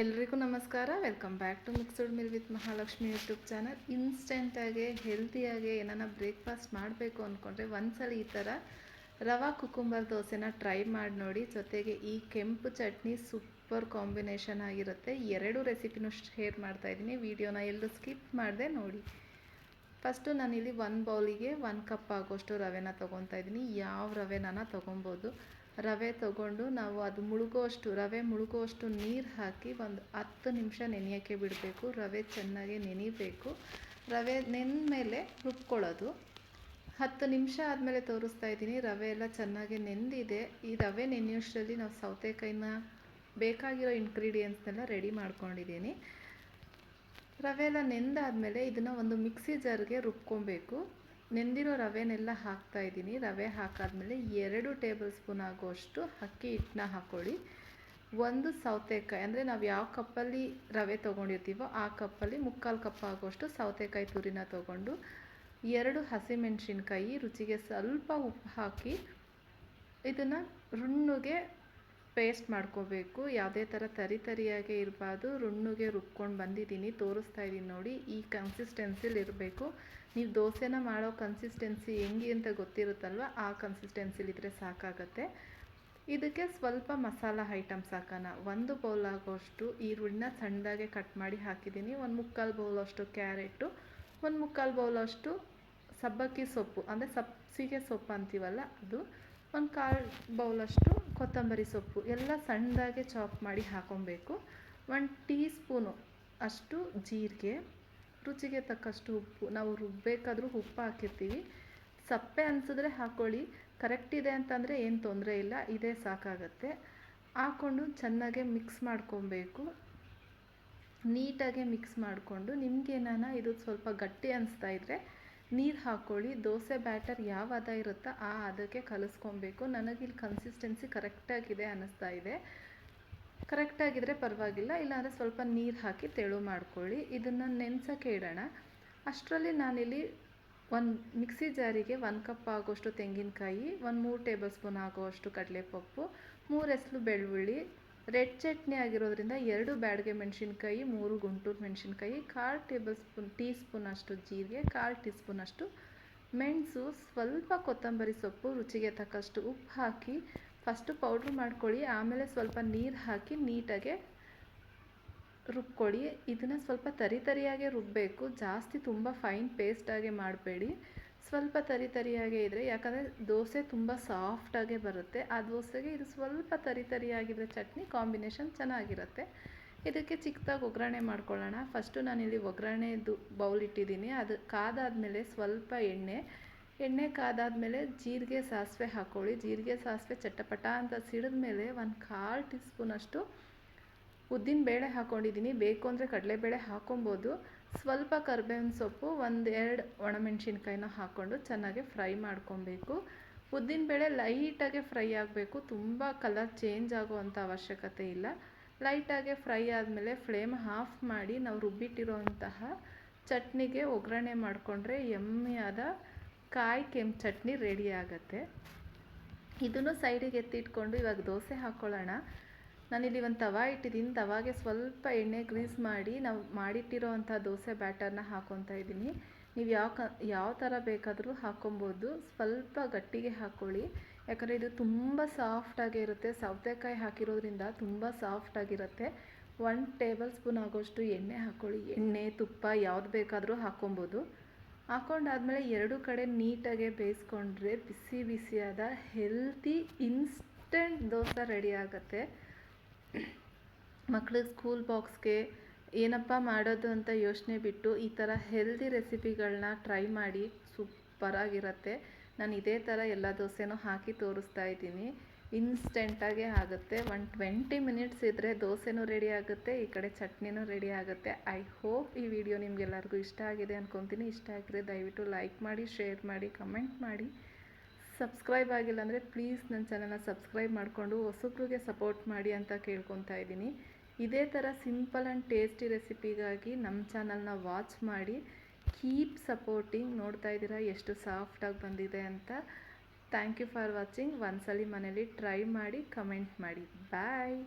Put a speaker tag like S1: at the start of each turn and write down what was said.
S1: ಎಲ್ರಿಗೂ ನಮಸ್ಕಾರ. Welcome back to mixed meal with Mahalakshmi YouTube channel. ಇನ್ಸ್ಟೆಂಟಾಗಿ ಹೆಲ್ತಿಯಾಗಿ ಏನಾನ ಬ್ರೇಕ್ಫಾಸ್ಟ್ ಮಾಡಬೇಕು ಅಂದ್ಕೊಂಡ್ರೆ ಒಂದ್ಸಲ ಈ ಥರ ರವಾ ಕುಕುಂಬರ್ ದೋಸೆನ ಟ್ರೈ ಮಾಡಿ ನೋಡಿ. ಜೊತೆಗೆ ಈ ಕೆಂಪು ಚಟ್ನಿ ಸೂಪರ್ ಕಾಂಬಿನೇಷನ್ ಆಗಿರುತ್ತೆ. ಎರಡು ರೆಸಿಪಿನೂ ಶೇರ್ ಮಾಡ್ತಾಯಿದ್ದೀನಿ. ವಿಡಿಯೋನ ಎಲ್ಲೂ ಸ್ಕಿಪ್ ಮಾಡದೆ ನೋಡಿ. ಫಸ್ಟು ನಾನಿಲ್ಲಿ ಒಂದು ಬೌಲಿಗೆ 1 ಕಪ್ ಆಗೋಷ್ಟು ರವೆನ ತೊಗೊತಾ ಇದ್ದೀನಿ. ಯಾವ ರವೆನ ತೊಗೊಬೋದು. ರವೆ ತೊಗೊಂಡು ನಾವು ಅದು ರವೆ ಮುಳುಗುವಷ್ಟು ನೀರು ಹಾಕಿ ಒಂದು 10 ನಿಮಿಷ ನೆನೆಯೋಕ್ಕೆ ಬಿಡಬೇಕು. ರವೆ ಚೆನ್ನಾಗಿ ನೆನಿಬೇಕು. ರವೆ ನೆಂದ ಮೇಲೆ ರುಬ್ಕೊಳ್ಳೋದು. 10 ನಿಮಿಷ ಆದಮೇಲೆ ತೋರಿಸ್ತಾ ಇದ್ದೀನಿ. ರವೆ ಎಲ್ಲ ಚೆನ್ನಾಗಿ ನೆಂದಿದೆ. ಈ ರವೆ ನೆನೆಯೋಷ್ಟರಲ್ಲಿ ನಾವು ಸೌತೆಕಾಯಿನ ಬೇಕಾಗಿರೋ ಇಂಗ್ರೀಡಿಯೆಂಟ್ಸ್ನೆಲ್ಲ ರೆಡಿ ಮಾಡ್ಕೊಂಡಿದ್ದೀನಿ. ರವೆ ಎಲ್ಲ ನೆಂದಾದಮೇಲೆ ಇದನ್ನು ಒಂದು ಮಿಕ್ಸಿ ಜಾರ್ಗೆ ರುಬ್ಕೊಬೇಕು. ನೆಂದಿರೋ ರವೆನೆಲ್ಲ ಹಾಕ್ತಾಯಿದ್ದೀನಿ. ರವೆ ಹಾಕಾದ್ಮೇಲೆ 2 ಟೇಬಲ್ ಸ್ಪೂನ್ ಆಗುವಷ್ಟು ಅಕ್ಕಿ ಹಿಟ್ಟನ್ನ ಹಾಕ್ಕೊಳ್ಳಿ. ಒಂದು ಸೌತೆಕಾಯಿ ಅಂದರೆ ನಾವು ಯಾವ ಕಪ್ಪಲ್ಲಿ ರವೆ ತೊಗೊಂಡಿರ್ತೀವೋ ಆ ಕಪ್ಪಲ್ಲಿ 3/4 ಕಪ್ ಆಗುವಷ್ಟು ಸೌತೆಕಾಯಿ ತುರಿನ ತೊಗೊಂಡು 2 ಹಸಿಮೆಣಸಿನ್ಕಾಯಿ, ರುಚಿಗೆ ಸ್ವಲ್ಪ ಉಪ್ಪು ಹಾಕಿ ಇದನ್ನು ರುಣ್ಣಗೆ ಪೇಸ್ಟ್ ಮಾಡ್ಕೋಬೇಕು. ಯಾವುದೇ ಥರ ತರಿಯಾಗೇ ಇರಬಾರ್ದು. ರುಣ್ಣಗೆ ರುಬ್ಕೊಂಡು ಬಂದಿದ್ದೀನಿ, ತೋರಿಸ್ತಾ ಇದ್ದೀನಿ ನೋಡಿ. ಈ ಕನ್ಸಿಸ್ಟೆನ್ಸಿಲಿ ಇರಬೇಕು. ನೀವು ದೋಸೆನ ಮಾಡೋ ಕನ್ಸಿಸ್ಟೆನ್ಸಿ ಹೆಂಗೆ ಅಂತ ಗೊತ್ತಿರುತ್ತಲ್ವ, ಆ ಕನ್ಸಿಸ್ಟೆನ್ಸಿಲಿದ್ದರೆ ಸಾಕಾಗತ್ತೆ. ಇದಕ್ಕೆ ಸ್ವಲ್ಪ ಮಸಾಲ ಐಟಮ್ಸ್ ಹಾಕೋಣ. 1 ಬೌಲ್ ಆಗೋಷ್ಟು ಈರುಳ್ಳಿನ ಸಣ್ಣದಾಗೆ ಕಟ್ ಮಾಡಿ ಹಾಕಿದ್ದೀನಿ. 1/4 ಬೌಲಷ್ಟು ಕ್ಯಾರೆಟು, 1/4 ಬೌಲಷ್ಟು ಸಬ್ಬಕ್ಕಿ ಸೊಪ್ಪು ಅಂದರೆ ಸಬ್ಸಿಗೆ ಸೊಪ್ಪು ಅಂತೀವಲ್ಲ ಅದು, 1/4 ಬೌಲಷ್ಟು ಕೊತ್ತಂಬರಿ ಸೊಪ್ಪು ಎಲ್ಲ ಸಣ್ಣದಾಗೆ ಚಾಪ್ ಮಾಡಿ ಹಾಕೊಬೇಕು. 1 ಟೀ ಸ್ಪೂನು ಅಷ್ಟು ಜೀರಿಗೆ, ರುಚಿಗೆ ತಕ್ಕಷ್ಟು ಉಪ್ಪು. ನಾವು ರುಬ್ಬಬೇಕಾದ್ರೂ ಉಪ್ಪು ಹಾಕಿರ್ತೀವಿ. ಸಪ್ಪೆ ಅನಿಸಿದ್ರೆ ಹಾಕ್ಕೊಳ್ಳಿ, ಕರೆಕ್ಟ್ ಇದೆ ಅಂತಂದರೆ ಏನು ತೊಂದರೆ ಇಲ್ಲ, ಇದೇ ಸಾಕಾಗತ್ತೆ. ಹಾಕ್ಕೊಂಡು ಚೆನ್ನಾಗೆ ಮಿಕ್ಸ್ ಮಾಡ್ಕೊಬೇಕು. ನೀಟಾಗೆ ಮಿಕ್ಸ್ ಮಾಡಿಕೊಂಡು ನಿಮಗೇನಾನ ಇದು ಸ್ವಲ್ಪ ಗಟ್ಟಿ ಅನಿಸ್ತಾ ಇದ್ದರೆ ನೀರು ಹಾಕ್ಕೊಳ್ಳಿ. ದೋಸೆ ಬ್ಯಾಟರ್ ಯಾವ ಹದ ಇರುತ್ತೋ ಆ ಹದಕ್ಕೆ ಕಲಿಸ್ಕೊಬೇಕು. ನನಗಿಲ್ಲಿ ಕನ್ಸಿಸ್ಟೆನ್ಸಿ ಕರೆಕ್ಟಾಗಿದೆ ಅನ್ನಿಸ್ತಾ ಇದೆ. ಕರೆಕ್ಟಾಗಿದ್ದರೆ ಪರವಾಗಿಲ್ಲ, ಇಲ್ಲಾಂದರೆ ಸ್ವಲ್ಪ ನೀರು ಹಾಕಿ ತೆಳು ಮಾಡ್ಕೊಳ್ಳಿ. ಇದನ್ನು ನೆನೆಸೋಕ್ಕೆ ಇಡೋಣ. ಅಷ್ಟರಲ್ಲಿ ನಾನಿಲ್ಲಿ ಒಂದು ಮಿಕ್ಸಿ ಜಾರಿಗೆ 1 ಕಪ್ ಆಗೋಷ್ಟು ತೆಂಗಿನಕಾಯಿ, 3 ಟೇಬಲ್ ಸ್ಪೂನ್ ಆಗೋಷ್ಟು ಕಡಲೆಪಪ್ಪು, 3 ಎಸಳು ಬೆಳ್ಳುಳ್ಳಿ, ರೆಡ್ ಚಟ್ನಿ ಆಗಿರೋದ್ರಿಂದ 2 ಬ್ಯಾಡಗೆ ಮೆಣಸಿನ್ಕಾಯಿ, 3 ಗುಂಟೂರು ಮೆಣಸಿನ್ಕಾಯಿ, 1/4 ಟೀ ಸ್ಪೂನ್ ಅಷ್ಟು ಜೀರಿಗೆ, 1/4 ಟೀ ಸ್ಪೂನ್ ಅಷ್ಟು ಮೆಣಸು, ಸ್ವಲ್ಪ ಕೊತ್ತಂಬರಿ ಸೊಪ್ಪು, ರುಚಿಗೆ ತಕ್ಕಷ್ಟು ಉಪ್ಪು ಹಾಕಿ ಫಸ್ಟು ಪೌಡ್ರ್ ಮಾಡ್ಕೊಳ್ಳಿ. ಆಮೇಲೆ ಸ್ವಲ್ಪ ನೀರು ಹಾಕಿ ನೀಟಾಗೆ ರುಬ್ಕೊಳ್ಳಿ. ಇದನ್ನು ಸ್ವಲ್ಪ ತರಿಯಾಗೆ ರುಬ್ಬಬೇಕು. ಜಾಸ್ತಿ ತುಂಬ ಫೈನ್ ಪೇಸ್ಟಾಗೆ ಮಾಡಬೇಡಿ. ಸ್ವಲ್ಪ ತರಿಯಾಗೇ ಇದ್ದರೆ, ಯಾಕಂದರೆ ದೋಸೆ ತುಂಬ ಸಾಫ್ಟಾಗೆ ಬರುತ್ತೆ. ಆ ದೋಸೆಗೆ ಇದು ಸ್ವಲ್ಪ ತರಿಯಾಗಿದ್ದರೆ ಚಟ್ನಿ ಕಾಂಬಿನೇಷನ್ ಚೆನ್ನಾಗಿರುತ್ತೆ. ಇದಕ್ಕೆ ಚಿಕ್ಕದಾಗಿ ಒಗ್ಗರಣೆ ಮಾಡ್ಕೊಳ್ಳೋಣ. ಫಸ್ಟು ನಾನಿಲ್ಲಿ ಒಗ್ಗರಣೆದು ಬೌಲ್ ಇಟ್ಟಿದ್ದೀನಿ. ಅದು ಕಾದಾದಮೇಲೆ ಸ್ವಲ್ಪ ಎಣ್ಣೆ ಕಾದಾದಮೇಲೆ ಜೀರಿಗೆ ಸಾಸಿವೆ ಹಾಕ್ಕೊಳ್ಳಿ. ಜೀರಿಗೆ ಸಾಸಿವೆ ಚಟಪಟ ಅಂತ ಸಿಡಿದ್ಮೇಲೆ 1/4 ಟೀ ಸ್ಪೂನ್ ಅಷ್ಟು ಉದ್ದಿನ ಬೇಳೆ ಹಾಕ್ಕೊಂಡಿದ್ದೀನಿ. ಬೇಕು ಅಂದರೆ ಕಡಲೆಬೇಳೆ ಹಾಕ್ಕೊಬೋದು. ಸ್ವಲ್ಪ ಕರಿಬೇವಿನ ಸೊಪ್ಪು, 1-2 ಒಣಮೆಣ್ಸಿನ್ಕಾಯಿನ ಹಾಕ್ಕೊಂಡು ಚೆನ್ನಾಗಿ ಫ್ರೈ ಮಾಡ್ಕೊಬೇಕು. ಉದ್ದಿನಬೇಳೆ ಲೈಟಾಗೆ ಫ್ರೈ ಆಗಬೇಕು. ತುಂಬ ಕಲರ್ ಚೇಂಜ್ ಆಗುವಂಥ ಅವಶ್ಯಕತೆ ಇಲ್ಲ. ಲೈಟಾಗೆ ಫ್ರೈ ಆದಮೇಲೆ ಫ್ಲೇಮ್ ಆಫ್ ಮಾಡಿ ನಾವು ರುಬ್ಬಿಟ್ಟಿರೋಂತಹ ಚಟ್ನಿಗೆ ಒಗ್ಗರಣೆ ಮಾಡಿಕೊಂಡ್ರೆ ಯಮ್ಮಿಯಾದ ಕಾಯಿ ಕೆಂಪು ಚಟ್ನಿ ರೆಡಿ ಆಗುತ್ತೆ. ಇದನ್ನು ಸೈಡಿಗೆ ಎತ್ತಿಟ್ಕೊಂಡು ಇವಾಗ ದೋಸೆ ಹಾಕ್ಕೊಳ್ಳೋಣ. ನಾನಿಲ್ಲಿ ಒಂದು ತವಾ ಇಟ್ಟಿದ್ದೀನಿ. ತವಾಗೆ ಸ್ವಲ್ಪ ಎಣ್ಣೆ ಗ್ರೀಸ್ ಮಾಡಿ ನಾವು ಮಾಡಿಟ್ಟಿರೋ ಅಂಥ ದೋಸೆ ಬ್ಯಾಟರ್ನ ಹಾಕ್ಕೊತಾ ಇದ್ದೀನಿ. ನೀವು ಯಾವ ಥರ ಬೇಕಾದರೂ ಹಾಕ್ಕೊಬೋದು. ಸ್ವಲ್ಪ ಗಟ್ಟಿಗೆ ಹಾಕ್ಕೊಳ್ಳಿ, ಯಾಕಂದರೆ ಇದು ತುಂಬ ಸಾಫ್ಟಾಗೇ ಇರುತ್ತೆ. ಸೌತೆಕಾಯಿ ಹಾಕಿರೋದ್ರಿಂದ ತುಂಬ ಸಾಫ್ಟಾಗಿರುತ್ತೆ. 1 ಟೇಬಲ್ ಸ್ಪೂನ್ ಆಗೋಷ್ಟು ಎಣ್ಣೆ ಹಾಕ್ಕೊಳ್ಳಿ. ಎಣ್ಣೆ ತುಪ್ಪ ಯಾವ್ದು ಬೇಕಾದರೂ ಹಾಕ್ಕೊಬೋದು. ಹಾಕ್ಕೊಂಡಾದ್ಮೇಲೆ 2 ಕಡೆ ನೀಟಾಗೆ ಬೇಯಿಸ್ಕೊಂಡ್ರೆ ಬಿಸಿಯಾದ ಹೆಲ್ತಿ ಇನ್ಸ್ಟೆಂಟ್ ದೋಸೆ ರೆಡಿ ಆಗುತ್ತೆ. ಮಕ್ಳಿಗೆ ಸ್ಕೂಲ್ ಬಾಕ್ಸ್ಗೆ ಏನಪ್ಪ ಮಾಡೋದು ಅಂತ ಯೋಚನೆ ಬಿಟ್ಟು ಈ ಥರ ಹೆಲ್ದಿ ರೆಸಿಪಿಗಳನ್ನ ಟ್ರೈ ಮಾಡಿ, ಸೂಪರಾಗಿರುತ್ತೆ. ನಾನು ಇದೇ ಥರ ಎಲ್ಲ ದೋಸೆನೂ ಹಾಕಿ ತೋರಿಸ್ತಾ ಇದ್ದೀನಿ. ಇನ್ಸ್ಟೆಂಟಾಗೇ ಆಗುತ್ತೆ. 20 ಮಿನಿಟ್ಸ್ ಇದ್ದರೆ ದೋಸೆನೂ ರೆಡಿ ಆಗುತ್ತೆ, ಈ ಕಡೆ ಚಟ್ನಿನೂ ರೆಡಿ ಆಗುತ್ತೆ. ಐ ಹೋಪ್ ಈ ವಿಡಿಯೋ ನಿಮಗೆಲ್ಲರಿಗೂ ಇಷ್ಟ ಆಗಿದೆ ಅಂದ್ಕೊತೀನಿ. ಇಷ್ಟ ಆಗಿದ್ರೆ ದಯವಿಟ್ಟು ಲೈಕ್ ಮಾಡಿ, ಶೇರ್ ಮಾಡಿ, ಕಮೆಂಟ್ ಮಾಡಿ. ಸಬ್ಸ್ಕ್ರೈಬ್ ಆಗಿಲ್ಲ ಅಂದರೆ ಪ್ಲೀಸ್ ನನ್ನ ಚಾನಲ್ನ ಸಬ್ಸ್ಕ್ರೈಬ್ ಮಾಡಿಕೊಂಡು ಹೊಸಬ್ರಿಗೆ ಸಪೋರ್ಟ್ ಮಾಡಿ ಅಂತ ಕೇಳ್ಕೊತಾ ಇದ್ದೀನಿ. ಇದೇ ಥರ ಸಿಂಪಲ್ ಆ್ಯಂಡ್ ಟೇಸ್ಟಿ ರೆಸಿಪಿಗಾಗಿ ನಮ್ಮ ಚಾನಲ್ನ ವಾಚ್ ಮಾಡಿ. Keep supporting. ನೋಡ್ತಾ ಇದ್ದೀರಾ ಎಷ್ಟು ಸಾಫ್ಟಾಗಿ ಬಂದಿದೆ ಅಂತ. Thank you for watching. ಒಂದ್ಸಲಿ ಮನೇಲಿ ಟ್ರೈ ಮಾಡಿ ಕಮೆಂಟ್ ಮಾಡಿ. ಬಾಯ್.